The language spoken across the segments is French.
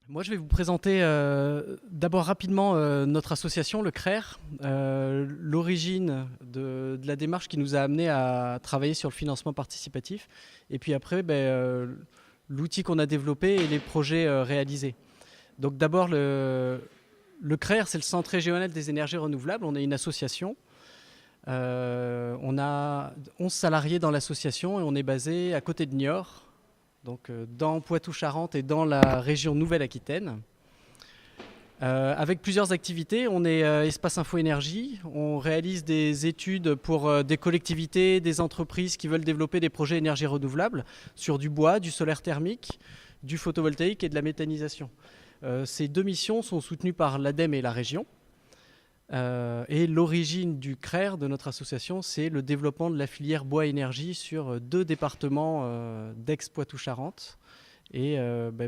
Moi, je vais vous présenter d'abord rapidement notre association, le CRER, l'origine de la démarche qui nous a amené à travailler sur le financement participatif, et puis après, l'outil qu'on a développé et les projets réalisés. Donc d'abord, le CRER, c'est le Centre régional des énergies renouvelables. On est une association. On a 11 salariés dans l'association et on est basé à côté de Niort, donc dans Poitou-Charentes et dans la région Nouvelle-Aquitaine. Avec plusieurs activités, on est Espace Info Énergie, on réalise des études pour des collectivités, des entreprises qui veulent développer des projets énergie renouvelable sur du bois, du solaire thermique, du photovoltaïque et de la méthanisation. Ces deux missions sont soutenues par l'ADEME et la région. Et l'origine du CRER, de notre association, c'est le développement de la filière bois-énergie sur 2 départements d'Aix-Poitou-Charentes. Et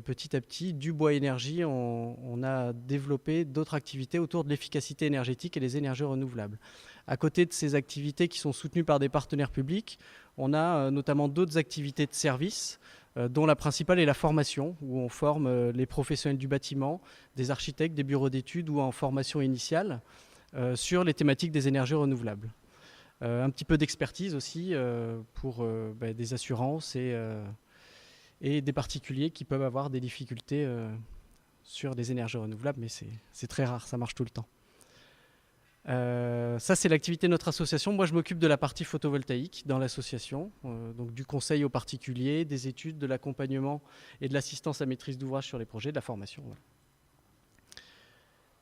petit à petit, du bois-énergie, on a développé d'autres activités autour de l'efficacité énergétique et les énergies renouvelables. À côté de ces activités qui sont soutenues par des partenaires publics, on a notamment d'autres activités de service, dont la principale est la formation, où on forme les professionnels du bâtiment, des architectes, des bureaux d'études ou en formation initiale, sur les thématiques des énergies renouvelables. Un petit peu d'expertise aussi pour des assurances et des particuliers qui peuvent avoir des difficultés sur des énergies renouvelables, mais c'est très rare, ça marche tout le temps. Ça, c'est l'activité de notre association. Moi, je m'occupe de la partie photovoltaïque dans l'association, donc du conseil aux particuliers, des études, de l'accompagnement et de l'assistance à maîtrise d'ouvrage sur les projets, de la formation. Voilà.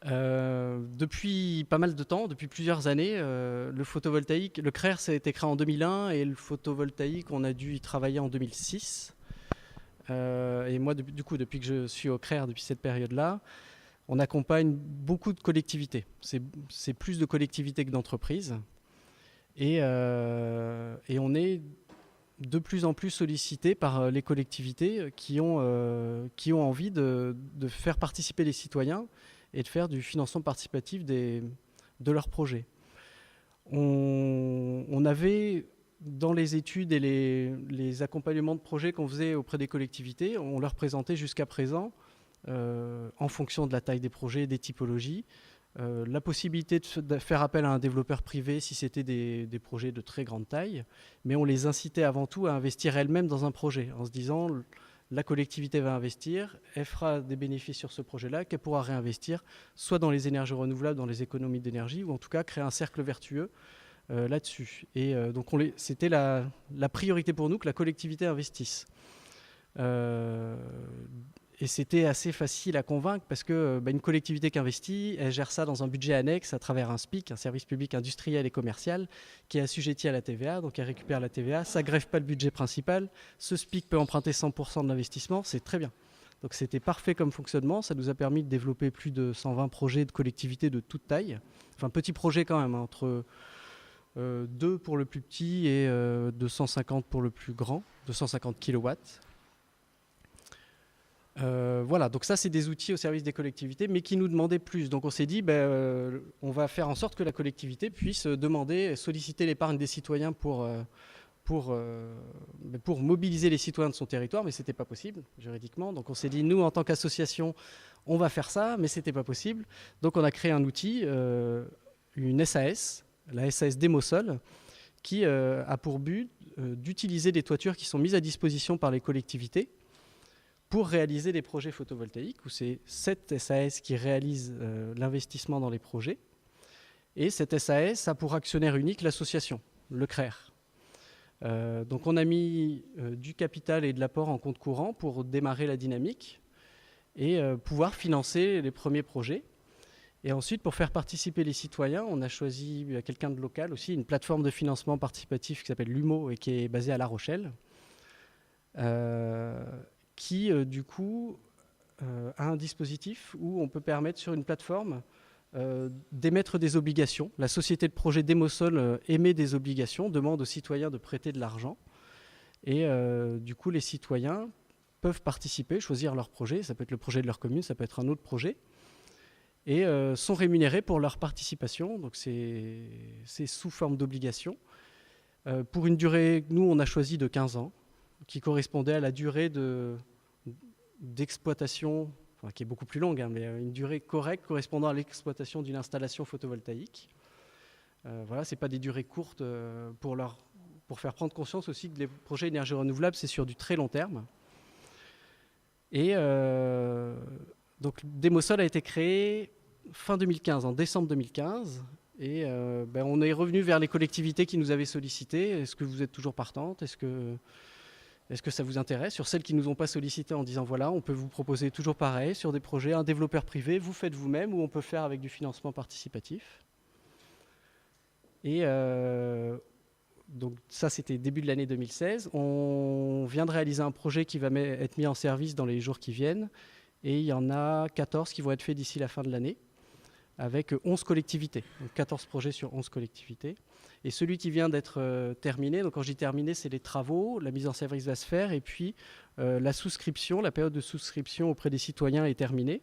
Depuis pas mal de temps, depuis plusieurs années, le photovoltaïque, le CRER, ça a été créé en 2001 et le photovoltaïque, on a dû y travailler en 2006. Et moi, du coup, depuis que je suis au CRER, depuis cette période-là, on accompagne beaucoup de collectivités. C'est plus de collectivités que d'entreprises. Et on est de plus en plus sollicité par les collectivités qui ont envie de faire participer les citoyens et de faire du financement participatif de leurs projets. On avait, dans les études et les accompagnements de projets qu'on faisait auprès des collectivités, on leur présentait jusqu'à présent, en fonction de la taille des projets, des typologies, la possibilité de faire appel à un développeur privé si c'était des projets de très grande taille, mais on les incitait avant tout à investir elles-mêmes dans un projet, en se disant la collectivité va investir, elle fera des bénéfices sur ce projet-là, qu'elle pourra réinvestir, soit dans les énergies renouvelables, dans les économies d'énergie, ou en tout cas créer un cercle vertueux là-dessus. Et donc c'était la priorité pour nous que la collectivité investisse. Et c'était assez facile à convaincre parce que une collectivité qui investit, elle gère ça dans un budget annexe à travers un SPIC, un service public industriel et commercial, qui est assujetti à la TVA, donc elle récupère la TVA, ça ne grève pas le budget principal, ce SPIC peut emprunter 100% de l'investissement, c'est très bien. Donc c'était parfait comme fonctionnement, ça nous a permis de développer plus de 120 projets de collectivités de toute taille, enfin petits projets quand même, entre 2 pour le plus petit et 250 pour le plus grand, 250 kilowatts. Voilà, donc ça c'est des outils au service des collectivités, mais qui nous demandaient plus. Donc on s'est dit, on va faire en sorte que la collectivité puisse demander, solliciter l'épargne des citoyens pour mobiliser les citoyens de son territoire, mais c'était pas possible juridiquement. Donc on s'est dit, nous en tant qu'association, on va faire ça, mais c'était pas possible. Donc on a créé un outil, une SAS, la SAS Démosol, qui a pour but d'utiliser des toitures qui sont mises à disposition par les collectivités pour réaliser des projets photovoltaïques, où c'est cette SAS qui réalise l'investissement dans les projets. Et cette SAS a pour actionnaire unique l'association, le CRER. Donc on a mis du capital et de l'apport en compte courant pour démarrer la dynamique et pouvoir financer les premiers projets. Et ensuite, pour faire participer les citoyens, on a choisi quelqu'un de local aussi, une plateforme de financement participatif qui s'appelle Lumo et qui est basée à La Rochelle. Qui, du coup, a un dispositif où on peut permettre sur une plateforme d'émettre des obligations. La société de projet Démosol émet des obligations, demande aux citoyens de prêter de l'argent. Et du coup, les citoyens peuvent participer, choisir leur projet. Ça peut être le projet de leur commune, ça peut être un autre projet. Et sont rémunérés pour leur participation. Donc c'est sous forme d'obligation. Pour une durée, nous, on a choisi de 15 ans, qui correspondait à la durée d'exploitation enfin, qui est beaucoup plus longue, hein, mais une durée correcte correspondant à l'exploitation d'une installation photovoltaïque. Voilà, ce n'est pas des durées courtes pour faire prendre conscience aussi que les projets énergie renouvelable, c'est sur du très long terme. Et donc Demosol a été créé fin 2015, en décembre 2015. Et on est revenu vers les collectivités qui nous avaient sollicité. Est-ce que vous êtes toujours partante ? Est-ce que ça vous intéresse ? Sur celles qui ne nous ont pas sollicité en disant voilà, on peut vous proposer toujours pareil sur des projets, un développeur privé, vous faites vous-même, ou on peut faire avec du financement participatif. Et donc ça, c'était début de l'année 2016. On vient de réaliser un projet qui va être mis en service dans les jours qui viennent. Et il y en a 14 qui vont être faits d'ici la fin de l'année, avec 11 collectivités. Donc 14 projets sur 11 collectivités. Et celui qui vient d'être terminé, donc quand je dis terminé, c'est les travaux, la mise en service va se faire, et puis la souscription, la période de souscription auprès des citoyens est terminée.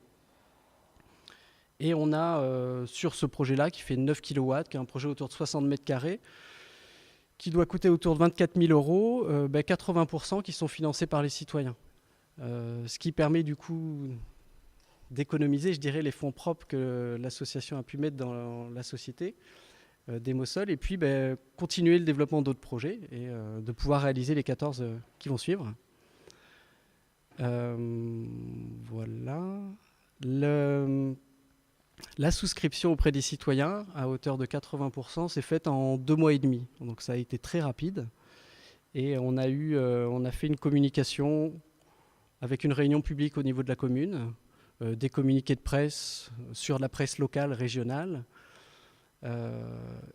Et on a sur ce projet-là, qui fait 9 kW, qui est un projet autour de 60 mètres carrés, qui doit coûter autour de 24 000 euros, 80% qui sont financés par les citoyens. Ce qui permet du coup d'économiser, je dirais, les fonds propres que l'association a pu mettre dans la société Demosol, et puis continuer le développement d'autres projets et de pouvoir réaliser les 14 qui vont suivre. Voilà. La souscription auprès des citoyens à hauteur de 80% s'est faite en 2 mois et demi. Donc ça a été très rapide. Et on a fait une communication avec une réunion publique au niveau de la commune, des communiqués de presse sur la presse locale, régionale,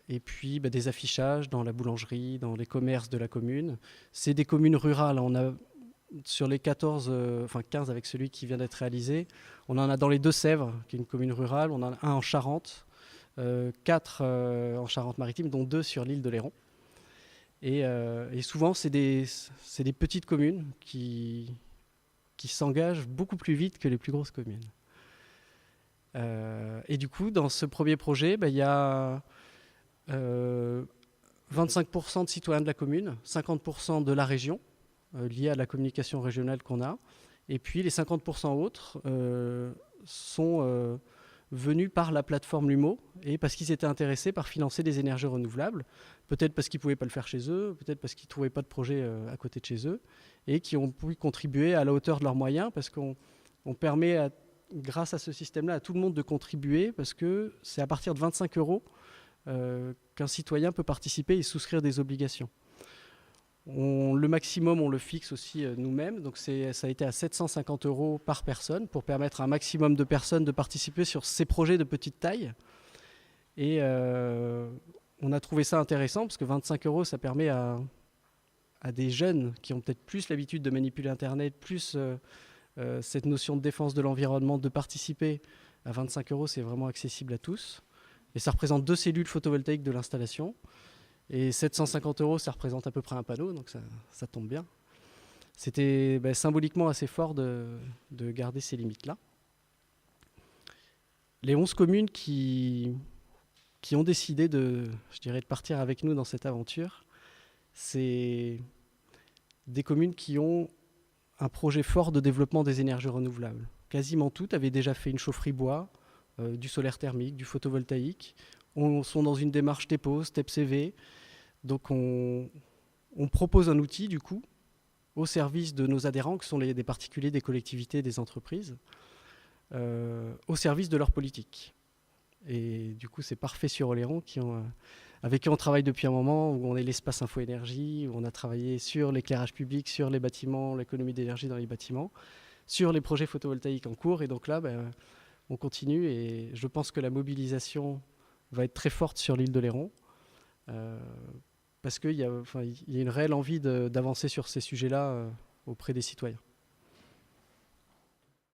et puis des affichages dans la boulangerie, dans les commerces de la commune. C'est des communes rurales. On a sur les 15 avec celui qui vient d'être réalisé, on en a dans les Deux-Sèvres, qui est une commune rurale, on en a un en Charente, 4 en Charente-Maritime, dont 2 sur l'île de Léron. Et souvent, c'est des petites communes qui s'engagent beaucoup plus vite que les plus grosses communes. Et du coup, dans ce premier projet, il y a 25% de citoyens de la commune, 50% de la région, liés à la communication régionale qu'on a. Et puis les 50% autres sont venus par la plateforme Lumo et parce qu'ils étaient intéressés par financer des énergies renouvelables, peut-être parce qu'ils ne pouvaient pas le faire chez eux, peut-être parce qu'ils ne trouvaient pas de projet à côté de chez eux, et qui ont pu contribuer à la hauteur de leurs moyens, parce qu'on permet, grâce à ce système-là, à tout le monde de contribuer, parce que c'est à partir de 25 € qu'un citoyen peut participer et souscrire des obligations. Le maximum, on le fixe aussi nous-mêmes, donc ça a été à 750 € par personne pour permettre à un maximum de personnes de participer sur ces projets de petite taille. Et on a trouvé ça intéressant parce que 25 €, ça permet à des jeunes qui ont peut-être plus l'habitude de manipuler Internet, plus cette notion de défense de l'environnement, de participer. À 25 €, c'est vraiment accessible à tous. Et ça représente 2 cellules photovoltaïques de l'installation. Et 750 €, ça représente à peu près un panneau, donc ça tombe bien. C'était symboliquement assez fort de garder ces limites-là. Les 11 communes qui ont décidé de partir avec nous dans cette aventure, c'est des communes qui ont un projet fort de développement des énergies renouvelables. Quasiment toutes avaient déjà fait une chaufferie bois, du solaire thermique, du photovoltaïque. On sont dans une démarche TEPO, TEPCV. Donc on propose un outil du coup au service de nos adhérents, qui sont des particuliers, des collectivités, des entreprises, au service de leur politique. Et du coup c'est parfait sur Oléron, avec qui on travaille depuis un moment, où on est l'espace Info Énergie, où on a travaillé sur l'éclairage public, sur les bâtiments, l'économie d'énergie dans les bâtiments, sur les projets photovoltaïques en cours. Et donc là, on continue, et je pense que la mobilisation va être très forte sur l'île de Léron, parce qu'il y a une réelle envie d'avancer sur ces sujets-là auprès des citoyens.